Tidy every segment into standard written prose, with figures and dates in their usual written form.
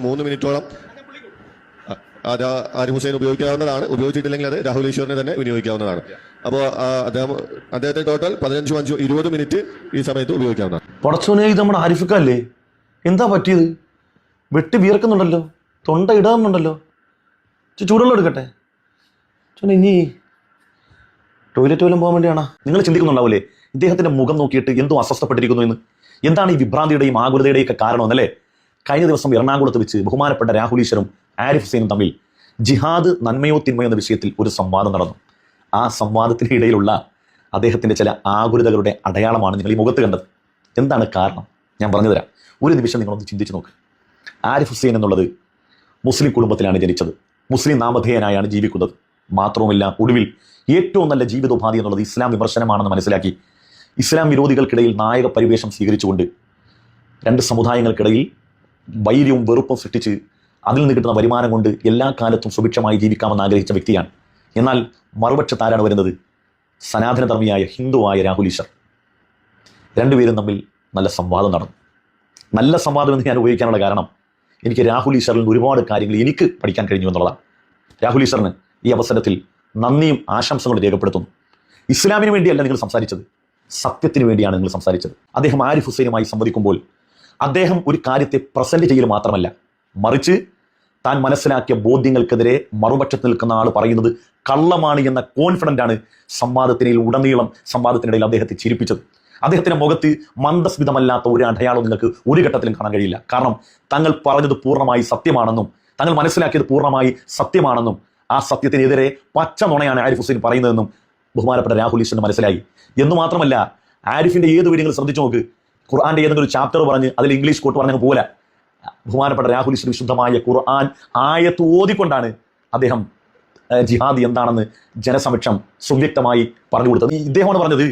3 മിനിറ്റോളം ആരിഫ് ഹുസൈൻ ഉപയോഗിക്കാവുന്നതാണ്. ഉപയോഗിച്ചിട്ടില്ലെങ്കിൽ അത് രാഹുൽ ഈശ്വറിനെ തന്നെ വിനിയോഗിക്കാവുന്നതാണ്. അപ്പോൾ അദ്ദേഹത്തിന് ടോട്ടൽ 15-20 മിനിറ്റ് ഈ സമയത്ത് ഉപയോഗിക്കാവുന്നതാണ്. പടച്ചോനെ, ഇത് നമ്മുടെ ആരിഫിക്കല്ലേ? എന്താ പറ്റിയത്? വെട്ടി വിയർക്കുന്നുണ്ടല്ലോ, തൊണ്ട ഇടാറുണ്ടല്ലോ. ചൂടുവെള്ളം എടുക്കട്ടെ. ഇനി ടോയ്ലറ്റ് വല്ലതും പോകാൻ വേണ്ടിയാണോ? നിങ്ങൾ ചിന്തിക്കുന്നുണ്ടാവില്ലേ ഇദ്ദേഹത്തിന്റെ മുഖം നോക്കിയിട്ട് എന്തോ അസ്വസ്ഥപ്പെട്ടിരിക്കുന്നു എന്ന്? എന്താണ് ഈ വിഭ്രാന്തിയുടെയും ആകുലതയുടെയും ഒക്കെ കാരണമെന്നല്ലേ? കഴിഞ്ഞ ദിവസം എറണാകുളത്ത് വെച്ച് ബഹുമാനപ്പെട്ട രാഹുൽ ഈശ്വറും ആരിഫ് ഹുസൈനും തമ്മിൽ ജിഹാദ് നന്മയോ തിന്മയോ എന്ന വിഷയത്തിൽ ഒരു സംവാദം നടന്നു. ആ സംവാദത്തിന് ഇടയിലുള്ള അദ്ദേഹത്തിന്റെ ചില ആകുലതകളുടെ അടയാളമാണ് നിങ്ങൾ ഈ മുഖത്ത് കണ്ടത്. എന്താണ് കാരണം? ഞാൻ പറഞ്ഞു തരാം. ഒരു നിമിഷം നിങ്ങളൊന്ന് ചിന്തിച്ച് നോക്ക്. ആരിഫ് ഹുസൈൻ എന്നുള്ളത് മുസ്ലിം കുടുംബത്തിലാണ് ജനിച്ചത്. മുസ്ലിം നാമധേയനായാണ് ജീവിക്കുന്നത്. മാത്രവുമല്ല, ഒടുവിൽ ഏറ്റവും നല്ല ജീവിതോപാധി എന്നുള്ളത് ഇസ്ലാം വിമർശനമാണെന്ന് മനസ്സിലാക്കി ഇസ്ലാം വിരോധികൾക്കിടയിൽ നായക പരിവേഷം സ്വീകരിച്ചുകൊണ്ട് രണ്ട് സമുദായങ്ങൾക്കിടയിൽ വൈര്യവും വെറുപ്പും സൃഷ്ടിച്ച് അതിൽ നിന്ന് കിട്ടുന്ന വരുമാനം കൊണ്ട് എല്ലാ കാലത്തും സുഭിക്ഷമായി ജീവിക്കാമെന്ന് ആഗ്രഹിച്ച വ്യക്തിയാണ്. എന്നാൽ മറുപക്ഷത്ത് ആരാണ് വരുന്നത്? സനാതനധർമ്മിയായ ഹിന്ദുവായ രാഹുൽ ഈശ്വർ. രണ്ടുപേരും തമ്മിൽ നല്ല സംവാദം നടന്നു. നല്ല സംവാദം എന്ന് ഞാൻ ഉപയോഗിക്കാനുള്ള കാരണം എനിക്ക് രാഹുൽ ഈശ്വറിൽ നിന്ന് ഒരുപാട് കാര്യങ്ങൾ എനിക്ക് പഠിക്കാൻ കഴിഞ്ഞു എന്നുള്ളതാണ്. രാഹുൽ ഈശ്വറിന് ഈ അവസരത്തിൽ നന്ദിയും ആശംസകളും രേഖപ്പെടുത്തുന്നു. ഇസ്ലാമിന് വേണ്ടിയല്ല നിങ്ങൾ സംസാരിച്ചത്, സത്യത്തിന് വേണ്ടിയാണ് നിങ്ങൾ സംസാരിച്ചത്. അദ്ദേഹം ആരിഫ് ഹുസൈനുമായി സംവദിക്കുമ്പോൾ അദ്ദേഹം ഒരു കാര്യത്തെ പ്രസന്റ് ചെയ്യൽ മാത്രമല്ല, മറിച്ച് താൻ മനസ്സിലാക്കിയ ബോധ്യങ്ങൾക്കെതിരെ മറുപക്ഷത്ത് നിൽക്കുന്ന ആൾ പറയുന്നത് കള്ളമാണ് എന്ന കോൺഫിഡൻ്റ് ആണ് സംവാദത്തിനിടയിൽ അദ്ദേഹത്തെ ചിരിപ്പിച്ചത്. അദ്ദേഹത്തിന്റെ മുഖത്ത് മന്ദസ്മിതമല്ലാത്ത ഒരു അടയാളം നിങ്ങൾക്ക് ഒരു ഘട്ടത്തിലും കാണാൻ കഴിയില്ല. കാരണം തങ്ങൾ പറഞ്ഞത് പൂർണ്ണമായി സത്യമാണെന്നും തങ്ങൾ മനസ്സിലാക്കിയത് പൂർണ്ണമായി സത്യമാണെന്നും ആ സത്യത്തിനെതിരെ പച്ച നുണയാണ് ആരിഫ് ഹുസൈൻ പറയുന്നതെന്നും ബഹുമാനപ്പെട്ട രാഹുൽ ഈശ്വറിന് മനസ്സിലായി. എന്ന് മാത്രമല്ല, ആരിഫിന്റെ ഏത് വീഡിയോ ശ്രദ്ധിച്ചു നോക്ക്. ഖുർആന്റെ ഏതെങ്കിലും ഒരു ചാപ്റ്റർ പറഞ്ഞ് അതിൽ ഇംഗ്ലീഷ് കോട്ട് പറഞ്ഞ പോലെ ബഹുമാനപ്പെട്ട രാഹുൽ ഈശ്വർ വിശുദ്ധമായ ഖുർആൻ ആയത്ത് ഓതിക്കൊണ്ടാണ് അദ്ദേഹം ജിഹാദ് എന്താണെന്ന് ജനസമക്ഷം സുവ്യക്തമായി പറഞ്ഞു കൊടുത്തത്. ഇദ്ദേഹമാണ് പറഞ്ഞത്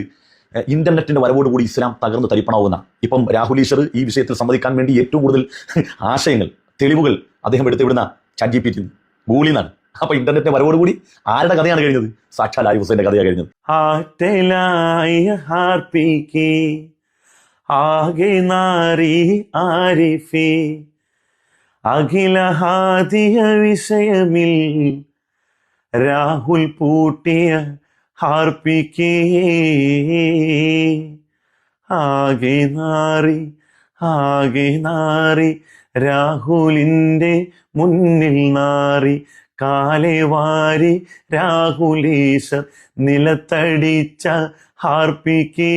ഇന്റർനെറ്റിന്റെ വരവോടുകൂടി ഇസ്ലാം തകർന്ന് തരിപ്പണാവുന്ന. ഇപ്പം രാഹുൽ ഈശ്വർ ഈ വിഷയത്തിൽ സംവദിക്കാൻ വേണ്ടി ഏറ്റവും കൂടുതൽ ആശയങ്ങൾ, തെളിവുകൾ അദ്ദേഹം എടുത്തുവിടുന്ന ChatGPT, ഗൂഗിളിൽ നിന്നാണ്. അപ്പൊ ഇന്റർനെറ്റിന്റെ വരവോടുകൂടി ആരുടെ കഥയാണ് കഴിഞ്ഞത്? സാക്ഷാൽ ആരിഫ് ഹുസൈന്റെ കഥയാണ് കഴിഞ്ഞത്. ആകെ നാരി ആരിഫേ അഖിലഹാദിയ വിഷയമിൽ രാഹുൽ പൂട്ടിയ ഹാർപ്പിക്കേ ആകെ നാറി രാഹുലിന്റെ മുന്നിൽ നാറി കാലെ വാരി രാഹുലീശ്വർ നിലത്തടിച്ച ഹാർപ്പിക്കേ.